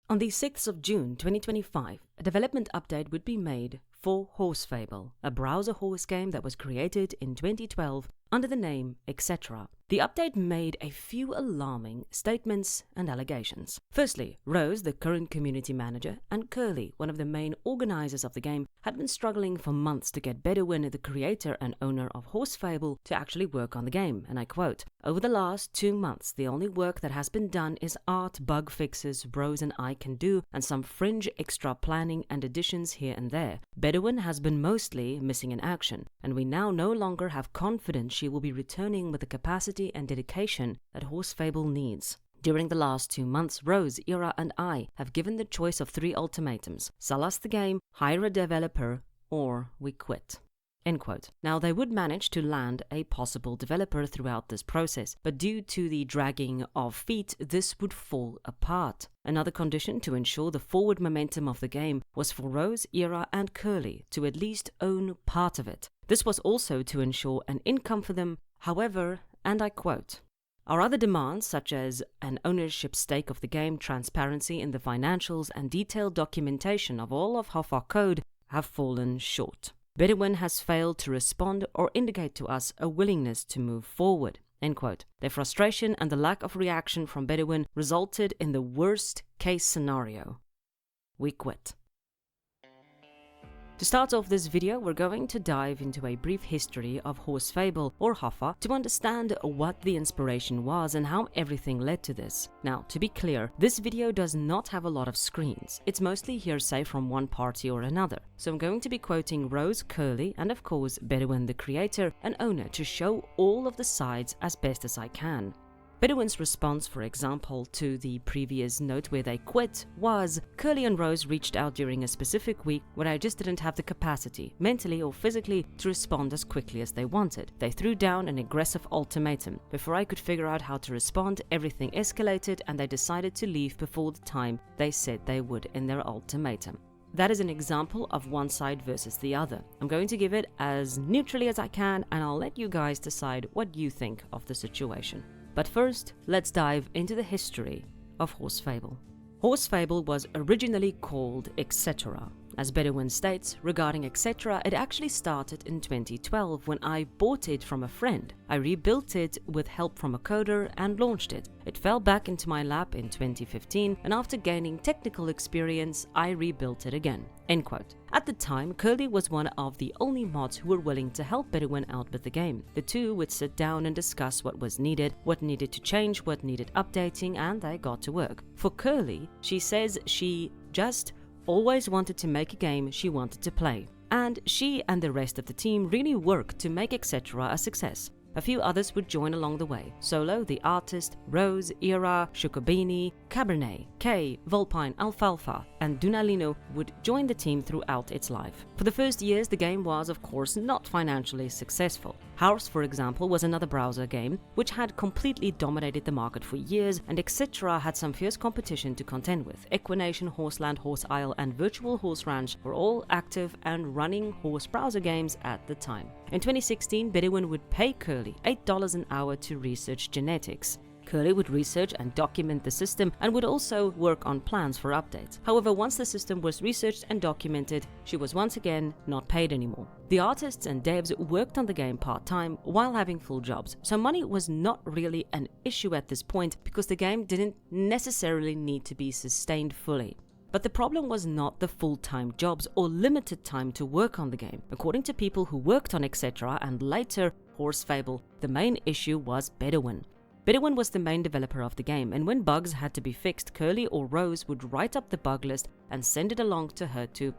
On the 6th of June 2025, a development update would be made for Fable, a browser horse game that was created in 2012 under the name Eqcetera. The update made a few alarming statements and allegations. Firstly, Rose, the current community manager, and Curly, one of the main organizers of the game, had been struggling for months to get Bedouin, the creator and owner of Fable, to actually work on the game, and I quote, "Over the last 2 months, the only work that has been done is art, bug fixes Rose and I can do, and some fringe extra planning and additions here and there. Bedouin has been mostly missing in action, and we now no longer have confidence she will be returning with the capacity and dedication that Fable needs. During the last 2 months, Rose, Ira, and I have given the choice of 3 ultimatums: sell us the game, hire a developer, or we quit." End quote. Now, they would manage to land a possible developer throughout this process, but due to the dragging of feet, this would fall apart. Another condition to ensure the forward momentum of the game was for Rose, Ira, and Curly to at least own part of it. This was also to ensure an income for them. However, and I quote, "Our other demands, such as an ownership stake of the game, transparency in the financials, and detailed documentation of all of Hoffa code, have fallen short. Bedouin has failed to respond or indicate to us a willingness to move forward." End quote. Their frustration and the lack of reaction from Bedouin resulted in the worst case scenario: we quit. To start off this video, we're going to dive into a brief history of Fable or Hoffa to understand what the inspiration was and how everything led to this. Now, to be clear, this video does not have a lot of screens. It's mostly hearsay from one party or another. So I'm going to be quoting Rose, Curly, and of course Bedouin, the creator and owner, to show all of the sides as best as I can. Bedouin's response, for example, to the previous note where they quit was, "Curly and Rose reached out during a specific week where I just didn't have the capacity, mentally or physically, to respond as quickly as they wanted. They threw down an aggressive ultimatum. Before I could figure out how to respond, everything escalated and they decided to leave before the time they said they would in their ultimatum." That is an example of one side versus the other. I'm going to give it as neutrally as I can, and I'll let you guys decide what you think of the situation. But first, let's dive into the history of Fable. Fable was originally called Eqcetera. As Bedouin states, regarding Eqcetera, it actually started in 2012 when I bought it from a friend. I rebuilt it with help from a coder and launched it. It fell back into my lap in 2015, and after gaining technical experience, I rebuilt it again. End quote. At the time, Curly was one of the only mods who were willing to help Bedouin out with the game. The two would sit down and discuss what was needed, what needed to change, what needed updating, and they got to work. For Curly, she says she just always wanted to make a game she wanted to play, and she and the rest of the team really worked to make Eqcetera a success. A few others would join along the way. Solo, the artist, Rose, Ira, Shukabini, Cabernet, Kay, Volpine, Alfalfa, and Dunalino would join the team throughout its life. For the first years, the game was, of course, not financially successful. House, for example, was another browser game which had completely dominated the market for years, and Eqcetera had some fierce competition to contend with. Equination, Horseland, Horse Isle, and Virtual Horse Ranch were all active and running horse browser games at the time. In 2016, Bedouin would pay Curly $8 an hour to research genetics. Curly would research and document the system and would also work on plans for updates. However, once the system was researched and documented, she was once again not paid anymore. The artists and devs worked on the game part-time while having full jobs, so money was not really an issue at this point because the game didn't necessarily need to be sustained fully. But the problem was not the full-time jobs or limited time to work on the game. According to people who worked on Eqcetera and later Fable, the main issue was Bedouin. Bedouin was the main developer of the game, and when bugs had to be fixed, Curly or Rose would write up the bug list and send it along to her to,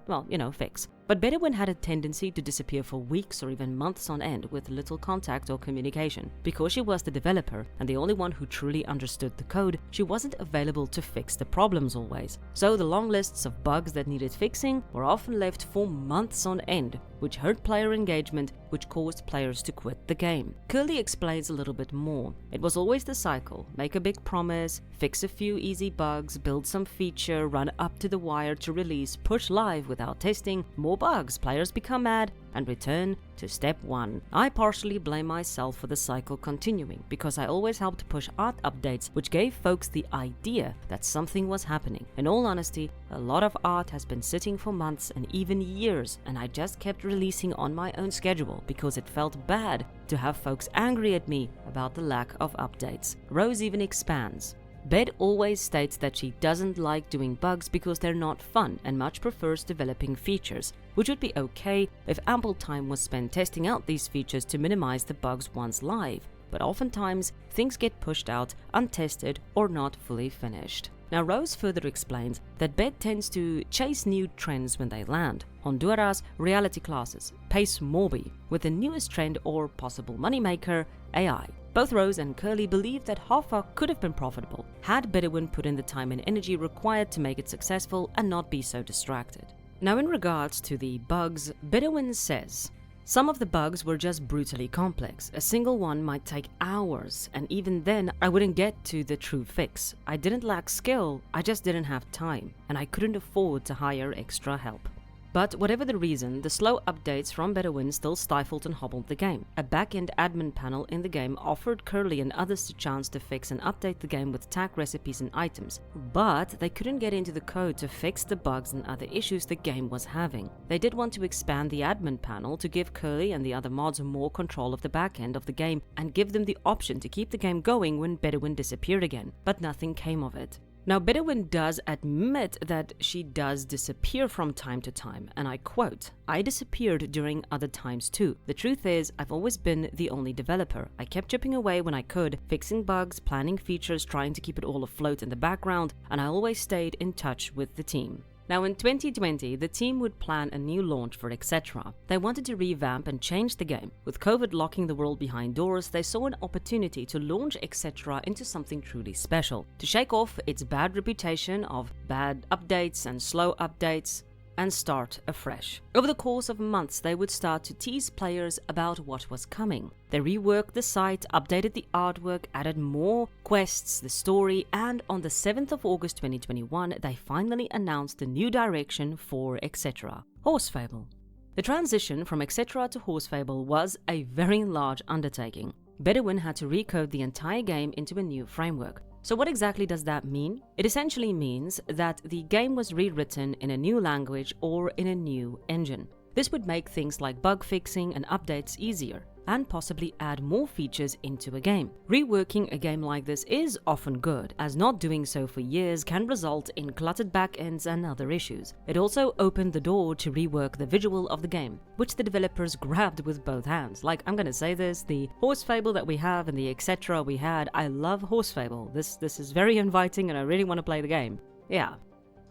fix. But Bedouin had a tendency to disappear for weeks or even months on end with little contact or communication. Because she was the developer and the only one who truly understood the code, she wasn't available to fix the problems always. So the long lists of bugs that needed fixing were often left for months on end, which hurt player engagement, which caused players to quit the game. Curly explains a little bit more. It was always the cycle: make a big promise, fix a few easy bugs, build some feature, run up to the wire to release, push live without testing, more more bugs, players become mad, and return to step 1. I partially blame myself for the cycle continuing, because I always helped push art updates which gave folks the idea that something was happening. In all honesty, a lot of art has been sitting for months and even years, and I just kept releasing on my own schedule because it felt bad to have folks angry at me about the lack of updates. Rose even expands. Bed always states that she doesn't like doing bugs because they're not fun and much prefers developing features, which would be okay if ample time was spent testing out these features to minimize the bugs once live, but oftentimes things get pushed out untested or not fully finished. Now Rose further explains that Bed tends to chase new trends when they land. Honduras reality classes, pace Morbi, with the newest trend or possible moneymaker, AI. Both Rose and Curly believe that Hoffa could have been profitable had Bedouin put in the time and energy required to make it successful and not be so distracted. Now in regards to the bugs, Bedouin says, some of the bugs were just brutally complex. A single one might take hours, and even then I wouldn't get to the true fix. I didn't lack skill, I just didn't have time, and I couldn't afford to hire extra help. But whatever the reason, the slow updates from Bedouin still stifled and hobbled the game. A back-end admin panel in the game offered Curly and others the chance to fix and update the game with tag recipes and items, but they couldn't get into the code to fix the bugs and other issues the game was having. They did want to expand the admin panel to give Curly and the other mods more control of the back-end of the game and give them the option to keep the game going when Bedouin disappeared again, but nothing came of it. Now, Bedouin does admit that she does disappear from time to time, and I quote, "I disappeared during other times too. The truth is, I've always been the only developer. I kept chipping away when I could, fixing bugs, planning features, trying to keep it all afloat in the background, and I always stayed in touch with the team." Now in 2020, the team would plan a new launch for Eqcetera. They wanted to revamp and change the game. With COVID locking the world behind doors, they saw an opportunity to launch Eqcetera into something truly special, to shake off its bad reputation of bad updates and slow updates, and start afresh. Over the course of months, they would start to tease players about what was coming. They reworked the site, updated the artwork, added more quests, the story, and on the 7th of August 2021, they finally announced the new direction for Eqcetera, Horse Fable. The transition from Eqcetera to Horse Fable was a very large undertaking. Bedouin had to recode the entire game into a new framework. So what exactly does that mean? It essentially means that the game was rewritten in a new language or in a new engine. This would make things like bug fixing and updates easier, and possibly add more features into a game. Reworking a game like this is often good, as not doing so for years can result in cluttered backends and other issues. It also opened the door to rework the visual of the game, which the developers grabbed with both hands. Like, I'm gonna say this, the Horse Fable that we have and the Eqcetera we had, I love Horse Fable. This is very inviting and I really want to play the game. Yeah.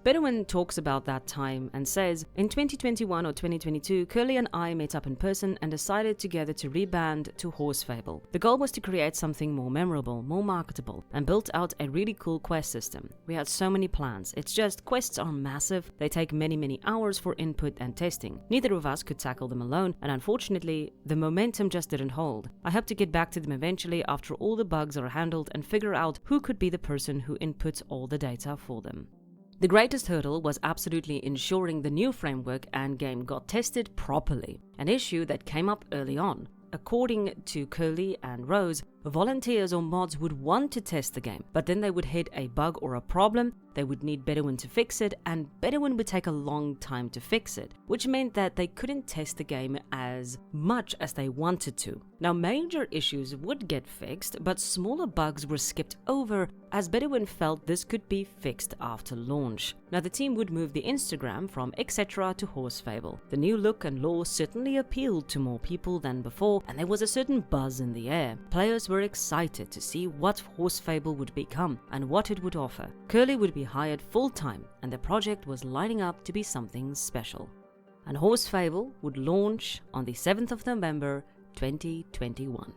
Bedouin talks about that time and says, in 2021 or 2022, Curly and I met up in person and decided together to rebrand to Horse Fable. The goal was to create something more memorable, more marketable, and built out a really cool quest system. We had so many plans. It's just quests are massive. They take many hours for input and testing. Neither of us could tackle them alone, and unfortunately, the momentum just didn't hold. I hope to get back to them eventually after all the bugs are handled and figure out who could be the person who inputs all the data for them. The greatest hurdle was absolutely ensuring the new framework and game got tested properly, an issue that came up early on. According to Curly and Rose, volunteers or mods would want to test the game, but then they would hit a bug or a problem, they would need Bedouin to fix it, and Bedouin would take a long time to fix it, which meant that they couldn't test the game as much as they wanted to. Now, major issues would get fixed, but smaller bugs were skipped over as Bedouin felt this could be fixed after launch. Now, the team would move the Instagram from Eqcetera to Horse Fable. The new look and lore certainly appealed to more people than before, and there was a certain buzz in the air. Players were excited to see what Horse Fable would become and what it would offer. Curly would be hired full-time, and the project was lining up to be something special. And Horse Fable would launch on the 7th of November 2021.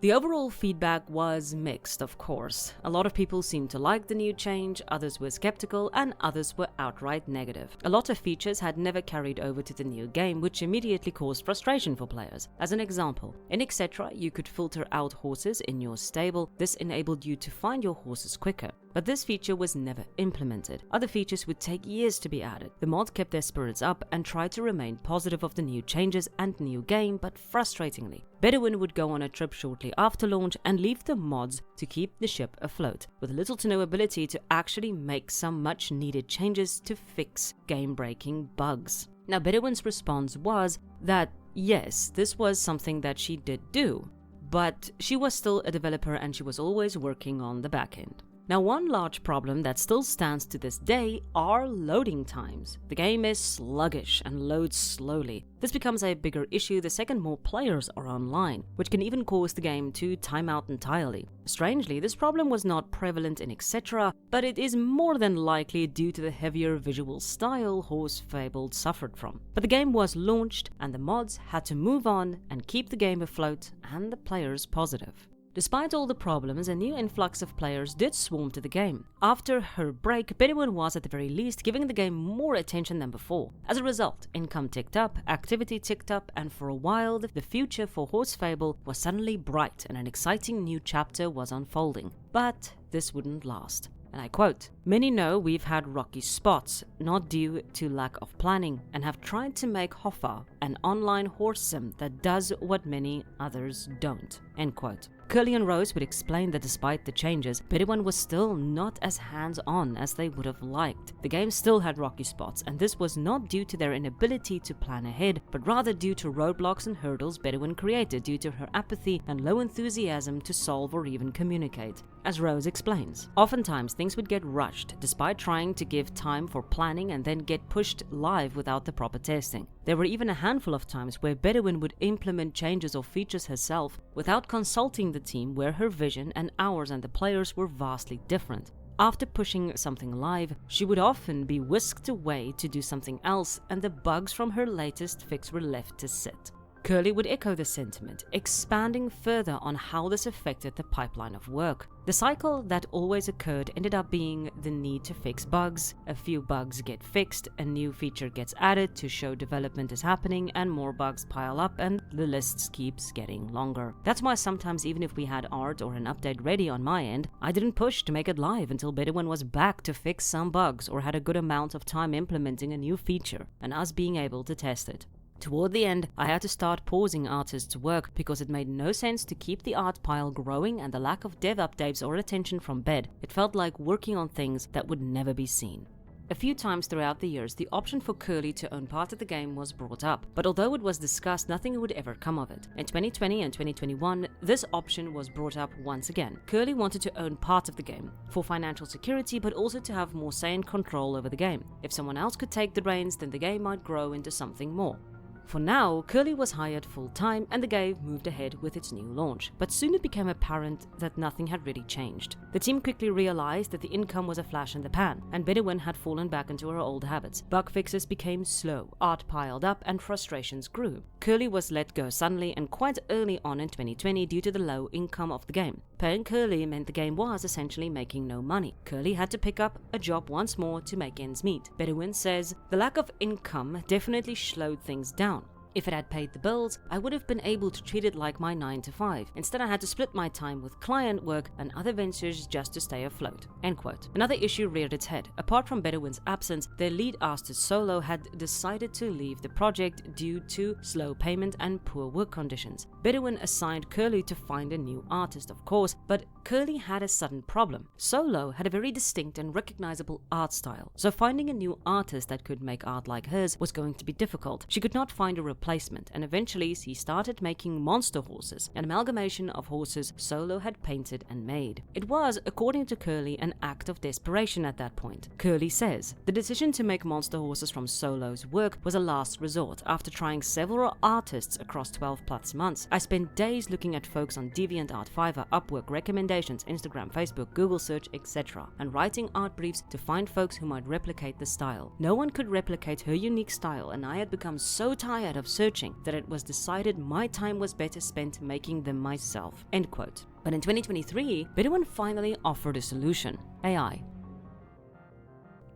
The overall feedback was mixed, of course. A lot of people seemed to like the new change, others were skeptical, and others were outright negative. A lot of features had never carried over to the new game, which immediately caused frustration for players. As an example, in Eqcetera, you could filter out horses in your stable. This enabled you to find your horses quicker. But this feature was never implemented. Other features would take years to be added. The mod kept their spirits up and tried to remain positive of the new changes and new game, but frustratingly, Bedouin would go on a trip shortly after launch and leave the mods to keep the ship afloat, with little to no ability to actually make some much needed changes to fix game-breaking bugs. Now, Bedouin's response was that yes, this was something that she did do, but she was still a developer and she was always working on the back end. Now, one large problem that still stands to this day are loading times. The game is sluggish and loads slowly. This becomes a bigger issue the second more players are online, which can even cause the game to time out entirely. Strangely, this problem was not prevalent in Eqcetera, but it is more than likely due to the heavier visual style Fable suffered from. But the game was launched, and the mods had to move on and keep the game afloat and the players positive. Despite all the problems, a new influx of players did swarm to the game. After her break, Bedouin was at the very least giving the game more attention than before. As a result, income ticked up, activity ticked up, and for a while, the future for Fable was suddenly bright and an exciting new chapter was unfolding. But this wouldn't last. And I quote, "Many know we've had rocky spots, not due to lack of planning, and have tried to make Hoffa an online horse sim that does what many others don't." End quote. Curly and Rose would explain that despite the changes, Bedouin was still not as hands-on as they would have liked. The game still had rocky spots, and this was not due to their inability to plan ahead, but rather due to roadblocks and hurdles Bedouin created due to her apathy and low enthusiasm to solve or even communicate. As Rose explains, oftentimes things would get rushed despite trying to give time for planning and then get pushed live without the proper testing. There were even a handful of times where Bedouin would implement changes or features herself without consulting the team, where her vision and ours and the players were vastly different. After pushing something live, she would often be whisked away to do something else, and the bugs from her latest fix were left to sit. Curly would echo the sentiment, expanding further on how this affected the pipeline of work. The cycle that always occurred ended up being the need to fix bugs. A few bugs get fixed, a new feature gets added to show development is happening, and more bugs pile up, and the list keeps getting longer. That's why sometimes, even if we had art or an update ready on my end, I didn't push to make it live until Bedouin was back to fix some bugs or had a good amount of time implementing a new feature, and us being able to test it. Toward the end, I had to start pausing artists' work because it made no sense to keep the art pile growing and the lack of dev updates or attention from Bed. It felt like working on things that would never be seen. A few times throughout the years, the option for Curly to own part of the game was brought up, but although it was discussed, nothing would ever come of it. In 2020 and 2021, this option was brought up once again. Curly wanted to own part of the game, for financial security, but also to have more say and control over the game. If someone else could take the reins, then the game might grow into something more. For now, Curly was hired full-time and the game moved ahead with its new launch, but soon it became apparent that nothing had really changed. The team quickly realized that the income was a flash in the pan, and Bedouin had fallen back into her old habits. Bug fixes became slow, art piled up, and frustrations grew. Curly was let go suddenly and quite early on in 2020 due to the low income of the game. Paying Curly meant the game was essentially making no money. Curly had to pick up a job once more to make ends meet. Bedouin says, "The lack of income definitely slowed things down. If it had paid the bills, I would have been able to treat it like my 9 to 5. Instead, I had to split my time with client work and other ventures just to stay afloat." End quote. Another issue reared its head. Apart from Bedouin's absence, their lead artist Solo had decided to leave the project due to slow payment and poor work conditions. Bedouin assigned Curly to find a new artist, of course, but Curly had a sudden problem. Solo had a very distinct and recognizable art style, so finding a new artist that could make art like hers was going to be difficult. She could not find a replacement, and eventually she started making monster horses, an amalgamation of horses Solo had painted and made. It was, according to Curly, an act of desperation at that point. Curly says, "The decision to make monster horses from Solo's work was a last resort. After trying several artists across 12 plus months, I spent days looking at folks on DeviantArt, Fiverr, Upwork, recommendations, Instagram, Facebook, Google search, etc., and writing art briefs to find folks who might replicate the style. No one could replicate her unique style, and I had become so tired of searching that it was decided my time was better spent making them myself." End quote. But in 2023, Bedouin finally offered a solution: AI.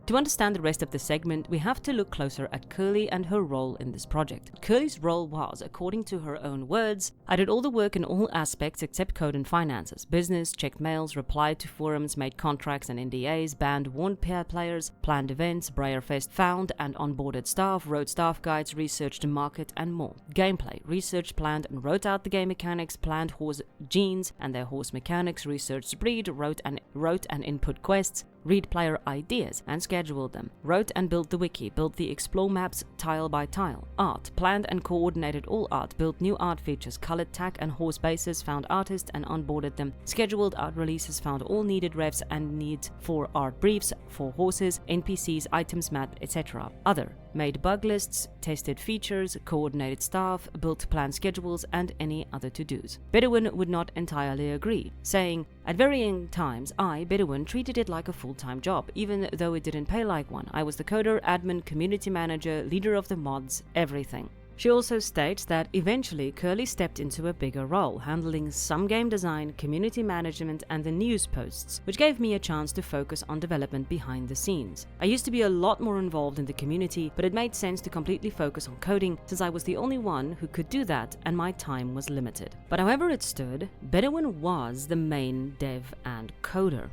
To understand the rest of the segment, we have to look closer at Curly and her role in this project. Curly's role was, according to her own words, "I did all the work in all aspects except code and finances. Business, checked mails, replied to forums, made contracts and NDAs, banned, warned peer players, planned events, Breyerfest, found and onboarded staff, wrote staff guides, researched the market and more. Gameplay, researched, planned and wrote out the game mechanics, planned horse genes and their horse mechanics, researched breed, wrote and input quests, read player ideas and scheduled them, wrote and built the wiki, built the explore maps tile by tile, art, planned and coordinated all art, built new art features, colored tack and horse bases, found artists and onboarded them, scheduled art releases, found all needed refs and needs for art briefs for horses, NPCs, items, map, etc. Other, made bug lists, tested features, coordinated staff, built planned schedules and any other to-dos." Bedouin would not entirely agree, saying, "At varying times, I, Bedouin, treated it like a full-time job, even though it didn't pay like one. I was the coder, admin, community manager, leader of the mods, everything." She also states that eventually Curly stepped into a bigger role, handling some game design, community management and the news posts, which gave me a chance to focus on development behind the scenes. "I used to be a lot more involved in the community, but it made sense to completely focus on coding since I was the only one who could do that and my time was limited." But however it stood, Bedouin was the main dev and coder.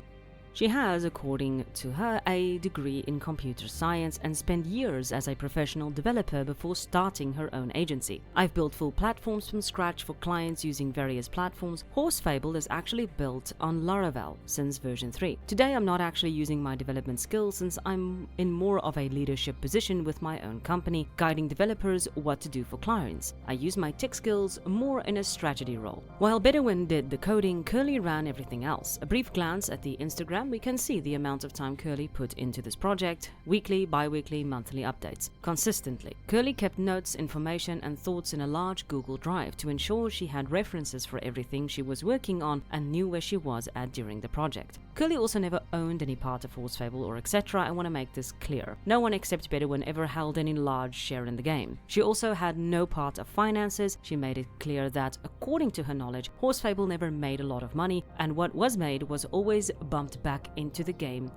She has, according to her, a degree in computer science and spent years as a professional developer before starting her own agency. "I've built full platforms from scratch for clients using various platforms. Horse Fable is actually built on Laravel since version 3. Today I'm not actually using my development skills since I'm in more of a leadership position with my own company, guiding developers what to do for clients. I use my tech skills more in a strategy role." While Bedouin did the coding, Curly ran everything else. A brief glance at the Instagram, we can see the amount of time Curly put into this project: weekly, bi-weekly, monthly updates. Consistently, Curly kept notes, information and thoughts in a large Google Drive to ensure she had references for everything she was working on and knew where she was at during the project. Curly also never owned any part of Horse Fable or Eqcetera. I want to make this clear. No one except Bedouin ever held any large share in the game. She also had no part of finances. She made it clear that, according to her knowledge, Horse Fable never made a lot of money, and what was made was always pumped back into the game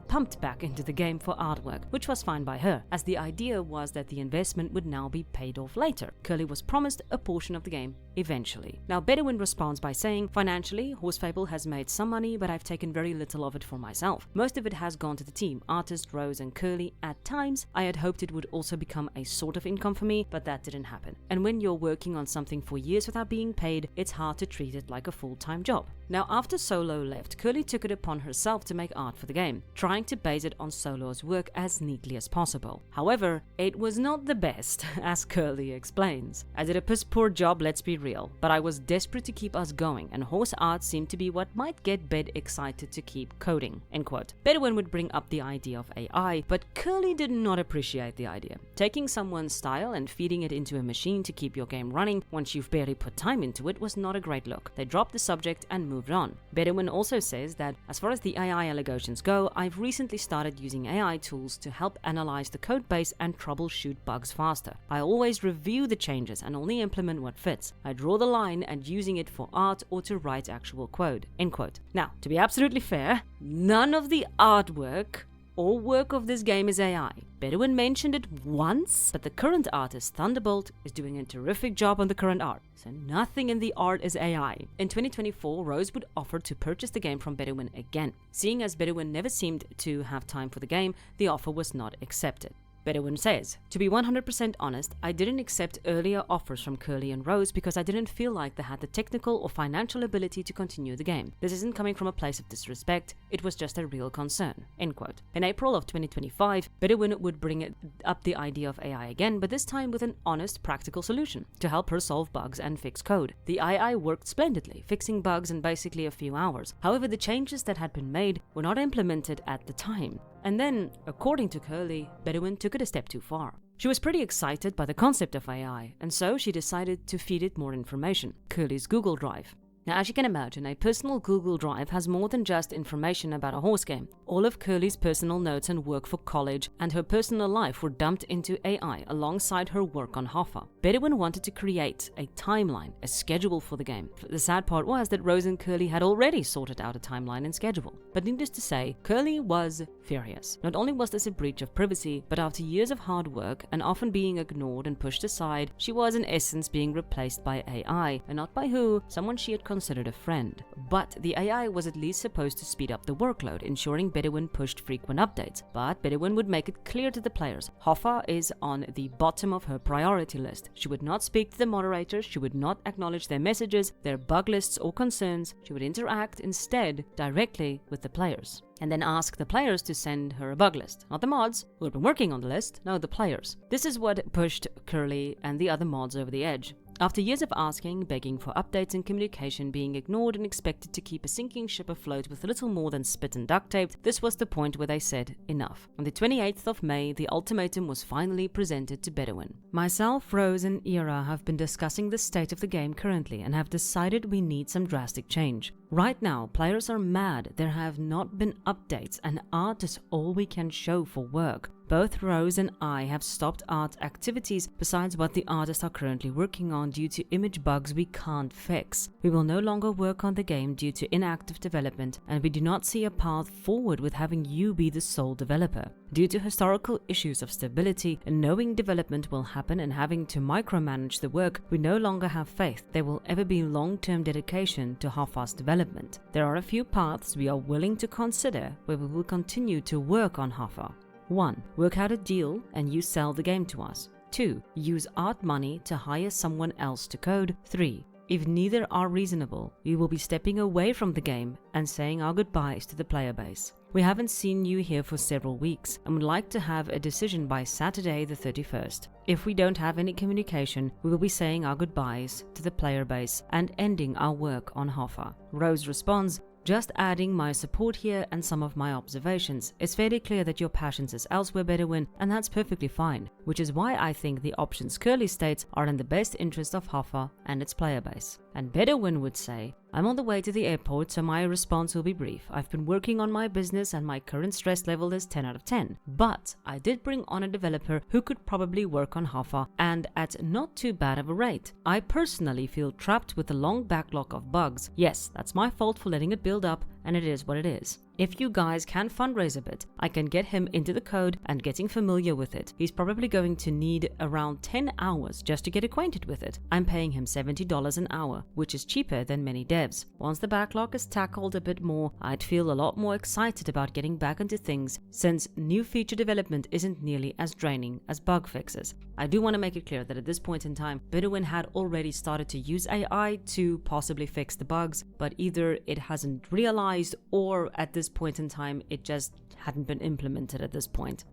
for artwork, which was fine by her, as the idea was that the investment would now be paid off later. Curly was promised a portion of the game eventually. Now Bedouin responds by saying, "Financially, Horse Fable has made some money, but I've taken very little of it for myself. Most of it has gone to the team, artist, Rose and Curly. At times, I had hoped it would also become a sort of income for me, but that didn't happen. And when you're working on something for years without being paid, it's hard to treat it like a full-time job." Now after Solo left, Curly took it upon herself to make art for the game, trying to base it on Solo's work as neatly as possible. However, it was not the best, as Curly explains. "I did a piss-poor job, let's be real, but I was desperate to keep us going, and horse art seemed to be what might get Bed excited to keep coding." End quote. Bedouin would bring up the idea of AI, but Curly did not appreciate the idea. Taking someone's style and feeding it into a machine to keep your game running once you've barely put time into it was not a great look. They dropped the subject and moved on. Bedouin also says that, "As far as the AI allegations go, I've recently started using AI tools to help analyze the code base and troubleshoot bugs faster. I always review the changes and only implement what fits. I draw the line at using it for art or to write actual code." End quote. Now, to be absolutely fair, none of the artwork or work of this game is AI. Bedouin mentioned it once, but the current artist, Thunderbolt, is doing a terrific job on the current art, so nothing in the art is AI. In 2024, Rose would offer to purchase the game from Bedouin again. Seeing as Bedouin never seemed to have time for the game, the offer was not accepted. Bedouin says, "To be 100% honest, I didn't accept earlier offers from Curly and Rose because I didn't feel like they had the technical or financial ability to continue the game. This isn't coming from a place of disrespect, it was just a real concern." End quote. In April of 2025, Bedouin would bring up the idea of AI again, but this time with an honest, practical solution to help her solve bugs and fix code. The AI worked splendidly, fixing bugs in basically a few hours. However, the changes that had been made were not implemented at the time. And then, according to Curly, Bedouin took it a step too far. She was pretty excited by the concept of AI, and so she decided to feed it more information, Curly's Google Drive. Now, as you can imagine, a personal Google Drive has more than just information about a horse game. All of Curly's personal notes and work for college and her personal life were dumped into AI alongside her work on Hoffa. Bedouin wanted to create a timeline, a schedule for the game. The sad part was that Rose and Curly had already sorted out a timeline and schedule. But needless to say, Curly was furious. Not only was this a breach of privacy, but after years of hard work and often being ignored and pushed aside, she was in essence being replaced by AI, and not by who? Someone she had considered a friend. But the AI was at least supposed to speed up the workload, ensuring Bedouin pushed frequent updates. But Bedouin would make it clear to the players, Hoffa is on the bottom of her priority list. She would not speak to the moderators, she would not acknowledge their messages, their bug lists or concerns. She would interact instead directly with the players, and then ask the players to send her a bug list. Not the mods, who had been working on the list, no, the players. This is what pushed Curly and the other mods over the edge. After years of asking, begging for updates and communication, being ignored and expected to keep a sinking ship afloat with little more than spit and duct tape, this was the point where they said enough. On the 28th of May, the ultimatum was finally presented to Bedouin. Myself, Rose and Era have been discussing the state of the game currently and have decided we need some drastic change. Right now, players are mad. There have not been updates and art is all we can show for work. Both Rose and I have stopped art activities besides what the artists are currently working on due to image bugs we can't fix. We will no longer work on the game due to inactive development, and we do not see a path forward with having you be the sole developer. Due to historical issues of stability and knowing development will happen and having to micromanage the work, we no longer have faith there will ever be long-term dedication to Hoffa's development. There are a few paths we are willing to consider where we will continue to work on Hoffa. 1. Work out a deal and you sell the game to us. 2. Use art money to hire someone else to code. 3. If neither are reasonable, we will be stepping away from the game and saying our goodbyes to the player base. We haven't seen you here for several weeks and would like to have a decision by Saturday the 31st. If we don't have any communication, we will be saying our goodbyes to the player base and ending our work on Hoffa. Rose responds, just adding my support here and some of my observations. It's fairly clear that your passions is elsewhere, Bedouin, and that's perfectly fine, which is why I think the options Curly states are in the best interest of Hoffa and its player base. And Bedouin would say, I'm on the way to the airport, so my response will be brief. I've been working on my business and my current stress level is 10 out of 10. But I did bring on a developer who could probably work on Hoffa and at not too bad of a rate. I personally feel trapped with a long backlog of bugs. Yes, that's my fault for letting it build up, and it is what it is. If you guys can fundraise a bit, I can get him into the code and getting familiar with it. He's probably going to need around 10 hours just to get acquainted with it. I'm paying him $70 an hour, which is cheaper than many devs. Once the backlog is tackled a bit more, I'd feel a lot more excited about getting back into things, since new feature development isn't nearly as draining as bug fixes. I do want to make it clear that at this point in time, Bedouin had already started to use AI to possibly fix the bugs, but either it hasn't realized or at this point in time it just hadn't been implemented at this point.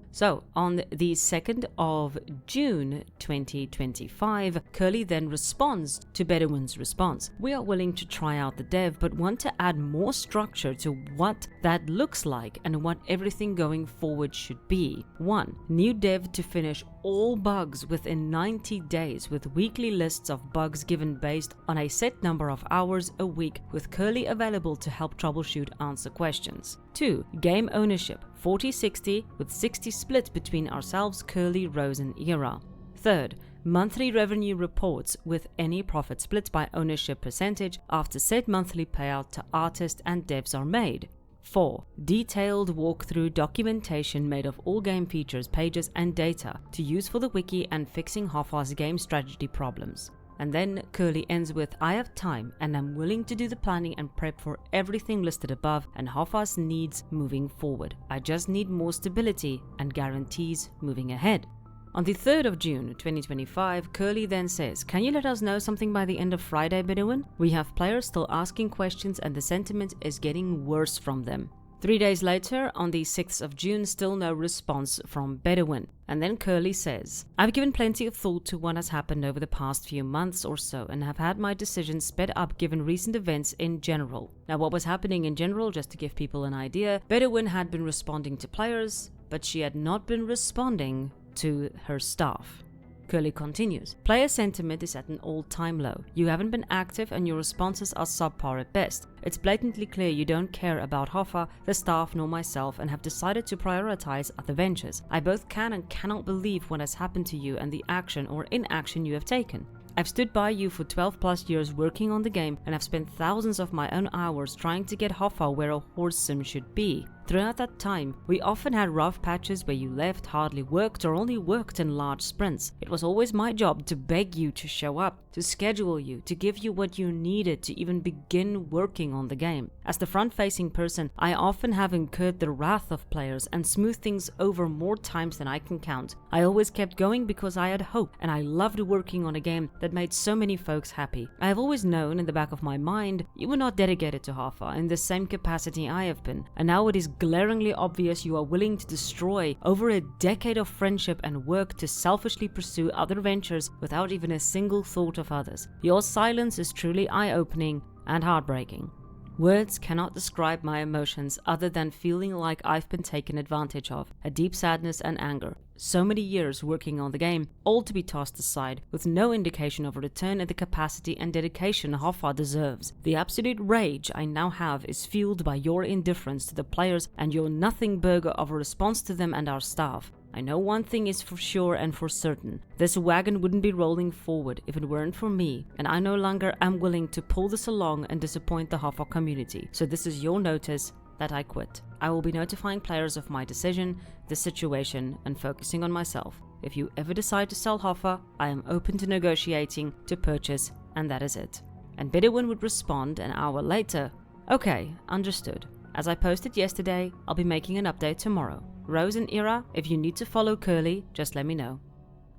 So, on the 2nd of June 2025, Curly then responds to Bedouin's response. We are willing to try out the dev, but want to add more structure to what that looks like and what everything going forward should be. 1. New dev to finish all bugs within 90 days with weekly lists of bugs given based on a set number of hours a week, with Curly available to help troubleshoot, answer questions. 2. Game ownership 40-60 with 60 split between ourselves, Curly, Rose and Era. 3rd, monthly revenue reports with any profit split by ownership percentage after said monthly payout to artists and devs are made. 4. Detailed walkthrough documentation made of all game features, pages and data to use for the wiki and fixing Hoffa's game strategy problems. And then Curly ends with, I have time and I'm willing to do the planning and prep for everything listed above and Hoffa's needs moving forward. I just need more stability and guarantees moving ahead. On the 3rd of June 2025, Curly then says, can you let us know something by the end of Friday, Bedouin? We have players still asking questions and the sentiment is getting worse from them. 3 days later, on the 6th of June, still no response from Bedouin. And then Curly says, I've given plenty of thought to what has happened over the past few months or so and have had my decisions sped up given recent events in general. Now, what was happening in general, just to give people an idea, Bedouin had been responding to players, but she had not been responding to her staff. Curly continues, player sentiment is at an all-time low. You haven't been active and your responses are subpar at best. It's blatantly clear you don't care about Hoffa, the staff nor myself and have decided to prioritize other ventures. I both can and cannot believe what has happened to you and the action or inaction you have taken. I've stood by you for 12 plus years working on the game and have spent thousands of my own hours trying to get Hoffa where a horse sim should be. Throughout that time, we often had rough patches where you left, hardly worked, or only worked in large sprints. It was always my job to beg you to show up, to schedule you, to give you what you needed to even begin working on the game. As the front-facing person, I often have incurred the wrath of players and smoothed things over more times than I can count. I always kept going because I had hope, and I loved working on a game that made so many folks happy. I have always known in the back of my mind you were not dedicated to Hoffa in the same capacity I have been, and now it is glaringly obvious you are willing to destroy over a decade of friendship and work to selfishly pursue other ventures without even a single thought of others. Your silence is truly eye-opening and heartbreaking. Words cannot describe my emotions other than feeling like I've been taken advantage of, a deep sadness and anger. So many years working on the game, all to be tossed aside, with no indication of a return in the capacity and dedication Hoffa deserves. The absolute rage I now have is fueled by your indifference to the players and your nothing burger of a response to them and our staff. I know one thing is for sure and for certain. This wagon wouldn't be rolling forward if it weren't for me, and I no longer am willing to pull this along and disappoint the Hoffa community. So this is your notice that I quit. I will be notifying players of my decision, the situation, and focusing on myself. If you ever decide to sell Hoffa, I am open to negotiating, to purchase, and that is it. And Bedouin would respond an hour later, okay, understood. As I posted yesterday, I'll be making an update tomorrow. Rose and Ira, if you need to follow Curly, just let me know.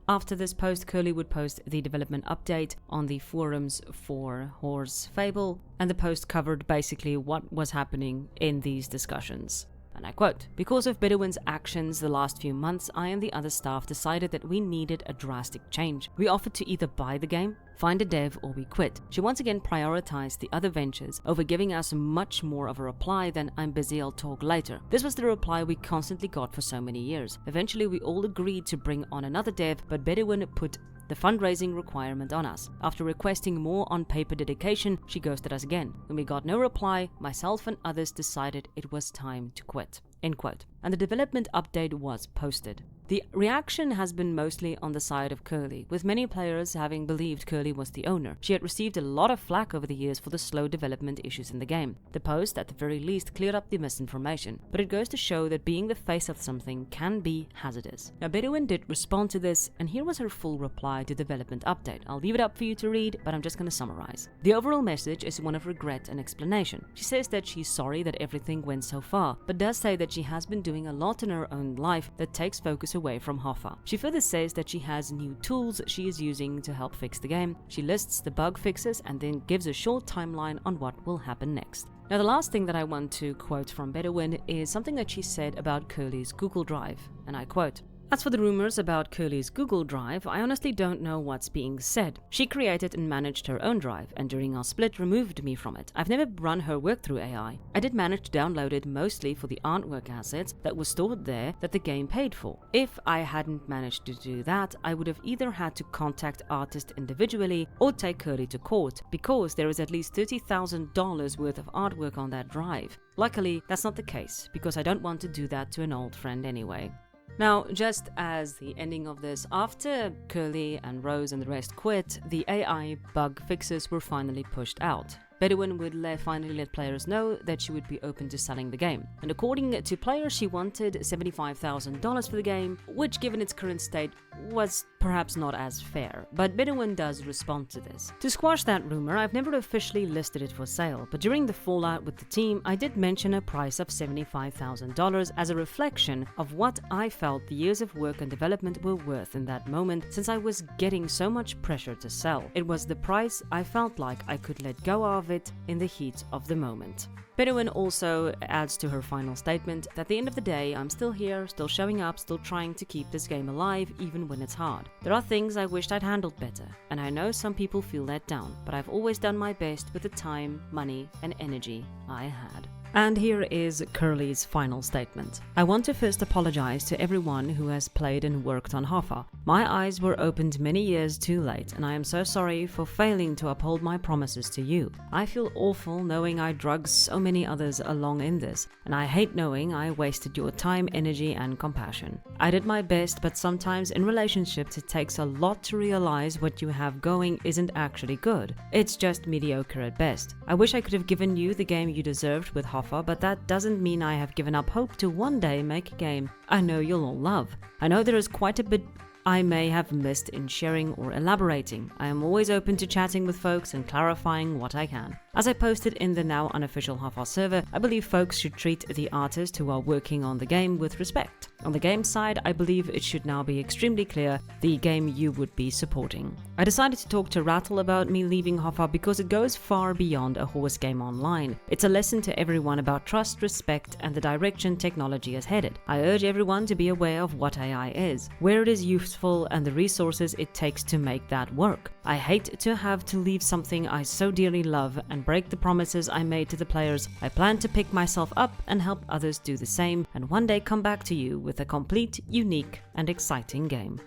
After this post, Curly would post the development update on the forums for Horse Fable, and the post covered basically what was happening in these discussions. And I quote, "Because of Bedouin's actions the last few months, I and the other staff decided that we needed a drastic change. We offered to either buy the game, find a dev, or we quit. She once again prioritized the other ventures over giving us much more of a reply than 'I'm busy, I'll talk later.' This was the reply we constantly got for so many years. Eventually we all agreed to bring on another dev, but Bedouin put the fundraising requirement on us. After requesting more on-paper dedication, she ghosted us again. When we got no reply, myself and others decided it was time to quit." End quote. And the development update was posted. The reaction has been mostly on the side of Curly, with many players having believed Curly was the owner. She had received a lot of flack over the years for the slow development issues in the game. The post, at the very least, cleared up the misinformation, but it goes to show that being the face of something can be hazardous. Now, Bedouin did respond to this, and here was her full reply to development update. I'll leave it up for you to read, but I'm just going to summarize. The overall message is one of regret and explanation. She says that she's sorry that everything went so far, but does say that she has been doing a lot in her own life that takes focus away from Hoffa. She further says that she has new tools she is using to help fix the game. She lists the bug fixes and then gives a short timeline on what will happen next. Now, the last thing that I want to quote from Bedouin is something that she said about Curly's Google Drive, and I quote, "As for the rumors about Curly's Google Drive, I honestly don't know what's being said. She created and managed her own drive, and during our split removed me from it. I've never run her work through AI. I did manage to download it mostly for the artwork assets that were stored there that the game paid for. If I hadn't managed to do that, I would have either had to contact artists individually or take Curly to court, because there is at least $30,000 worth of artwork on that drive. Luckily, that's not the case, because I don't want to do that to an old friend anyway." Now, just as the ending of this, after Curly and Rose and the rest quit, the AI bug fixes were finally pushed out. Bedouin would finally let players know that she would be open to selling the game. And according to players, she wanted $75,000 for the game, which given its current state was perhaps not as fair. But Bedouin does respond to this. To squash that rumor, I've never officially listed it for sale, but during the fallout with the team, I did mention a price of $75,000 as a reflection of what I felt the years of work and development were worth in that moment, since I was getting so much pressure to sell. It was the price I felt like I could let go of it in the heat of the moment. Bedouin also adds to her final statement that at the end of the day, I'm still here, still showing up, still trying to keep this game alive even when it's hard. There are things I wished I'd handled better, and I know some people feel let down, but I've always done my best with the time, money, and energy I had. And here is Curly's final statement. I want to first apologize to everyone who has played and worked on Hoffa. My eyes were opened many years too late, and I am so sorry for failing to uphold my promises to you. I feel awful knowing I drugged so many others along in this, and I hate knowing I wasted your time, energy, and compassion. I did my best, but sometimes in relationships it takes a lot to realize what you have going isn't actually good. It's just mediocre at best. I wish I could have given you the game you deserved with Hoffa, but that doesn't mean I have given up hope to one day make a game I know you'll all love. I know there is quite a bit I may have missed in sharing or elaborating. I am always open to chatting with folks and clarifying what I can. As I posted in the now unofficial Hoffa server, I believe folks should treat the artists who are working on the game with respect. On the game side, I believe it should now be extremely clear the game you would be supporting. I decided to talk to Rattle about me leaving Hoffa because it goes far beyond a horse game online. It's a lesson to everyone about trust, respect, and the direction technology is headed. I urge everyone to be aware of what AI is, where it is useful, and the resources it takes to make that work. I hate to have to leave something I so dearly love and break the promises I made to the players. I plan to pick myself up and help others do the same, and one day come back to you with a complete, unique, and exciting game.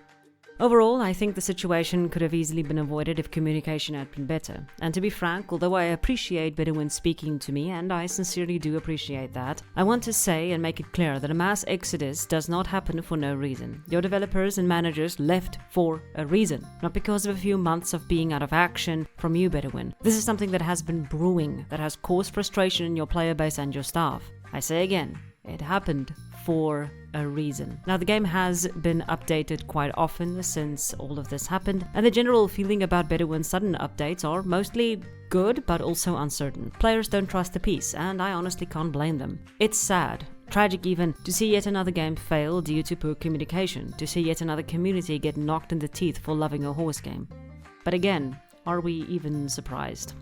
Overall, I think the situation could have easily been avoided if communication had been better. And to be frank, although I appreciate Bedouin speaking to me, and I sincerely do appreciate that, I want to say and make it clear that a mass exodus does not happen for no reason. Your developers and managers left for a reason, not because of a few months of being out of action from you, Bedouin. This is something that has been brewing, that has caused frustration in your player base and your staff. I say again, it happened for a reason. Now, the game has been updated quite often since all of this happened, and the general feeling about Bedouin's sudden updates are mostly good, but also uncertain. Players don't trust the piece, and I honestly can't blame them. It's sad, tragic even, to see yet another game fail due to poor communication, to see yet another community get knocked in the teeth for loving a horse game. But again, are we even surprised?